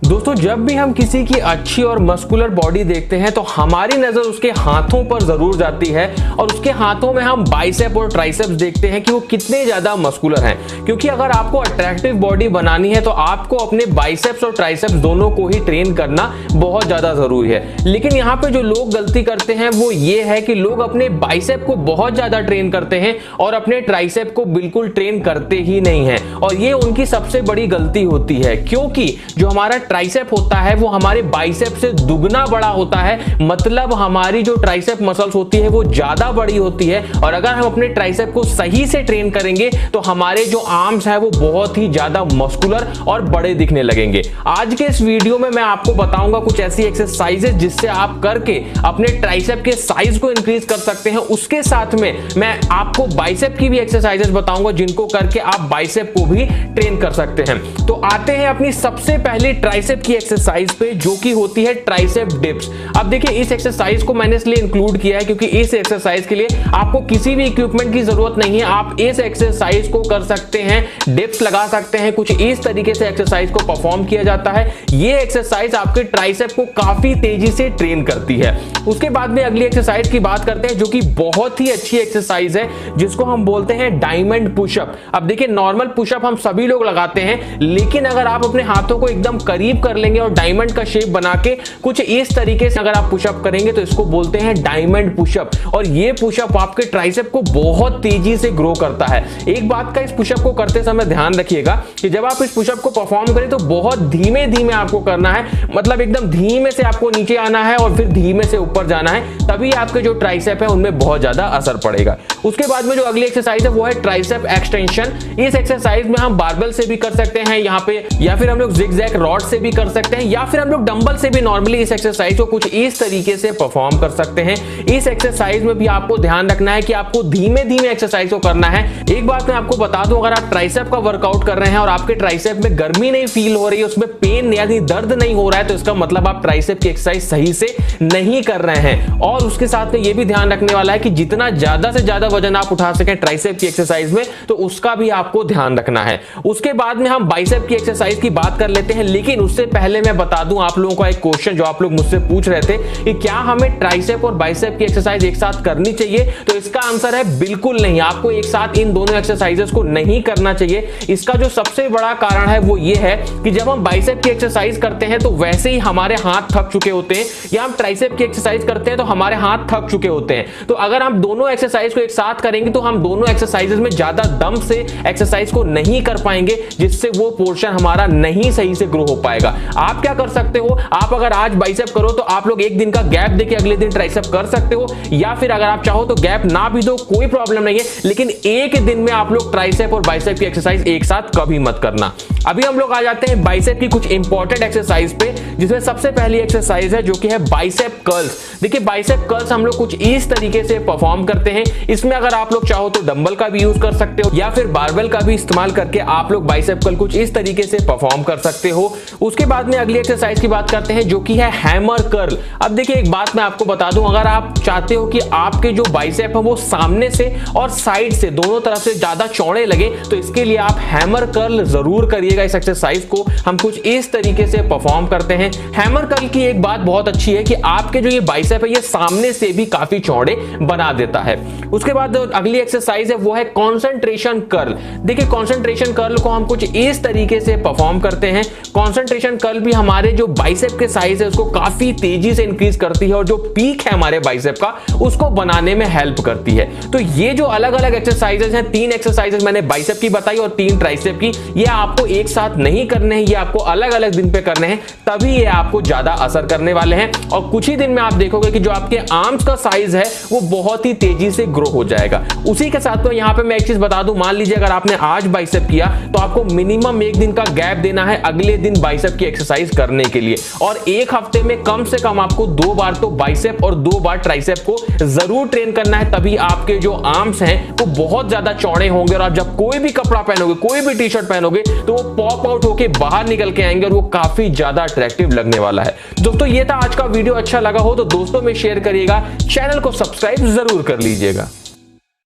दोस्तों जब भी हम किसी की अच्छी और मस्कुलर बॉडी देखते हैं तो हमारी नजर उसके हाथों पर जरूर जाती है और उसके हाथों में हम बाइसेप और ट्राइसेप्स देखते हैं कि वो कितने ज्यादा मस्कुलर हैं। क्योंकि अगर आपको अट्रैक्टिव बॉडी बनानी है तो आपको अपने बाइसेप्स और ट्राइसेप्स दोनों को ही ट्रेन करना बहुत ज्यादा जरूरी है। लेकिन यहाँ पे जो लोग गलती करते हैं वो ये है कि लोग अपने बाइसेप को बहुत ज्यादा ट्रेन करते हैं और अपने ट्राइसेप को बिल्कुल ट्रेन करते ही नहीं है, और ये उनकी सबसे बड़ी गलती होती है। क्योंकि जो हमारा ट्राइसेप होता है वो हमारे बाइसेप से दुगना बड़ा होता है, मतलब हमारी जो ट्राइसेप मसल्स होती है वो ज्यादा बड़ी होती है। और अगर हम अपने ट्राइसेप को सही से ट्रेन करेंगे तो हमारे जो आर्म्स है वो बहुत ही ज्यादा मस्कुलर और बड़े दिखने लगेंगे। आज के इस वीडियो में मैं आपको बताऊंगा कुछ ऐसी एक्सरसाइजेस जिससे आप करके अपने ट्राइसेप के साइज को इंक्रीज कर सकते हैं। उसके साथ में मैं आपको बाइसेप की भी एक्सरसाइजेस बताऊंगा जिनको करके आप बाइसेप को भी ट्रेन कर सकते हैं। तो आते हैं अपनी सबसे पहली ट्राइसेप की एक्सरसाइज पे, जो कि होती है ट्राइसेप डिप्स। अब देखिए इस एक्सरसाइज को मैंने इसलिए इंक्लूड किया है क्योंकि इस एक्सरसाइज के लिए आपको किसी भी इक्विपमेंट की जरूरत नहीं है। आप इस एक्सरसाइज को कर सकते हैं, डिप्स लगा सकते हैं। कुछ इस तरीके से एक्सरसाइज को परफॉर्म किया जाता है। ये एक्सरसाइज आपके ट्राइसेप को काफी तेजी से ट्रेन करती है। उसके बाद में अगली एक्सरसाइज की बात करते हैं जो कि बहुत ही अच्छी एक्सरसाइज है, जिसको हम बोलते हैं डायमंड पुशअप। अब देखिए नॉर्मल पुशअप हम सभी लोग लगाते हैं, लेकिन अगर आप अपने हाथों को एकदम करीब कर लेंगे और डायमंड का शेप बना के कुछ इस तरीके से अगर आप पुशअप करेंगे तो इसको बोलते हैं डायमंड पुशअप। और ये पुशअप आपके ट्राइसेप को बहुत तेजी से ग्रो करता है। एक बात का इस पुशअप को करते समय ध्यान रखिएगा कि जब आप इस पुशअप को परफॉर्म करें तो बहुत धीमे धीमे आपको करना है, मतलब एकदम धीमे से आपको नीचे आना है और फिर धीमे से ऊपर जाना है, तभी आपके जो ट्राइसेप है उनमें बहुत ज्यादा असर पड़ेगा। उसके बाद में जो अगली एक्सरसाइज है वो है ट्राइसेप एक्सटेंशन। इस एक्सरसाइज में हम बारबेल से भी कर सकते हैं यहाँ पे, या फिर हम लोग जिगजैग रॉड से भी कर सकते हैं, या फिर हम लोग डंबल से भी नॉर्मली इस एक्सरसाइज को कुछ इस तरीके से परफॉर्म कर सकते हैं। इस एक्सरसाइज में भी आपको ध्यान रखना है कि आपको धीमे धीमे एक्सरसाइज को करना है। एक बात मैं आपको बता दूं, अगर आप ट्राइसेप का वर्कआउट कर रहे हैं और आपके ट्राइसेप में गर्मी नहीं फील हो रही है, उसमें पेन यानी दर्द नहीं हो रहा है, तो इसका मतलब आप ट्राइसेप की एक्सरसाइज सही से नहीं कर रहे हैं। और उसके साथ में यह भी ध्यान रखने वाला है कि जितना ज्यादा से ज्यादा वजन आप उठा सकें ट्राइसेप की एक्सरसाइज में, तो उसका भी आपको ध्यान रखना है। उसके बाद में हम बाइसेप की एक्सरसाइज की बात कर लेते हैं, लेकिन उससे पहले मैं बता दूं आप लोगों का एक क्वेश्चन जो आप लोग मुझसे पूछ रहे थे कि क्या हमें ट्राइसेप और बाइसेप की एक्सरसाइज एक साथ करनी चाहिए। तो इसका आंसर है बिल्कुल नहीं। आपको एक साथ इन दोनों एक्सरसाइजेस को नहीं करना चाहिए। इसका जो सबसे बड़ा कारण है वो ये है कि जब हम बाइसेप की एक्सरसाइज करते हैं तो वैसे ही हमारे हाथ थक चुके होते हैं, या हम ट्राइसेप की एक्सरसाइज करते हैं तो हमारे हाथ थक चुके होते हैं। तो अगर हम दोनों एक्सरसाइज को एक साथ करेंगे तो हम दोनों एक्सरसाइजेस में ज्यादा दम से एक्सरसाइज को नहीं कर पाएंगे, जिससे वो पोर्शन हमारा नहीं सही से ग्रो हो पाएगा। आप क्या कर सकते हो, आप अगर आज बाइसेप करो तो आप लोग एक दिन का गैप देके अगले दिन ट्राइसेप कर सकते हो, या फिर अगर आप चाहो तो गैप ना भी दो, कोई प्रॉब्लम नहीं है, लेकिन एक दिन में आप लोग ट्राइसेप और बाइसेप की एक्सरसाइज एक साथ कभी मत करना। अभी हम लोग आ जाते हैं बाइसेप की कुछ इंपॉर्टेंट एक्सरसाइज पे, जिसमें सबसे पहली एक्सरसाइज है जो कि है बाइसेप कर्ल्स। देखिए बाइसेप कर्ल्स हम लोग कुछ इस तरीके से परफॉर्म करते हैं। इसमें अगर आप लोग चाहो तो डंबल का भी यूज कर सकते हो, या फिर बारबेल का भी इस्तेमाल करके आप लोग बाइसेप कर्ल कुछ इस तरीके से परफॉर्म कर सकते हो। उसके बाद में अगली एक्सरसाइज की बात करते हैं जो कि है हैमर कर्ल। अब देखिए एक बात मैं आपको बता दूं, अगर आप चाहते हो कि आपके जो बाइसेप है वो सामने से और साइड से दोनों तरफ से ज्यादा चौड़े लगे, तो इसके लिए आप हैमर कर्ल जरूर करिएगा। इस एक्सरसाइज को हम कुछ इस तरीके से परफॉर्म करते हैं। हैमर कर्ल की एक बात बहुत अच्छी है कि आपके जो ये बाइसेप है ये सामने से भी काफी चौड़े बना देता है। उसके बाद अगली एक्सरसाइज है वो है कंसंट्रेशन कर्ल। देखिए कंसंट्रेशन कर्ल को हम कुछ इस तरीके से परफॉर्म करते हैं। कंसंट्रेशन कर्ल भी हमारे जो बाइसेप के साइज है उसको काफी तेजी से इंक्रीज करती है और जो पीक है हमारे बाइसेप का उसको बनाने में हेल्प करती है। तो ये जो अलग अलग एक्सरसाइजेस हैं, 3 एक्सरसाइजेस मैंने बाइसेप की बताई और 3 ट्राइसेप की, ये आपको एक साथ नहीं करने हैं, ये आपको अलग अलग दिन पे करने हैं, तभी ये आपको ज्यादा असर करने वाले हैं। और कुछ ही दिन में आप देखोगे कि जो आपके आर्म्स का साइज है वो बहुत ही तेजी से ग्रो हो जाएगा। उसी के साथ तो यहाँ पे मैं एक चीज बता दूं, मान लीजिए अगर आपने आज बाइसेप किया तो आपको मिनिमम एक दिन का गैप देना है अगले दिन बाइसेप की एक्सरसाइज करने के लिए, और एक हफ्ते में कम से कम आपको 2 बार तो बाइसेप और 2 बार ट्राइसेप को जरूर ट्रेन करना है, तभी आपके जो आर्म्स हैं वो बहुत ज्यादा चौड़े होंगे और आप जब कोई भी कपड़ा पहनोगे, कोई भी टी शर्ट पहनोगे तो वो पॉप आउट होके बाहर निकल के आएंगे और वो काफी ज्यादा अट्रैक्टिव लगने वाला है। दोस्तों ये था आज का वीडियो, अच्छा लगा हो तो दोस्तों में शेयर करिएगा, चैनल को सब्सक्राइब जरूर कर लीजिएगा।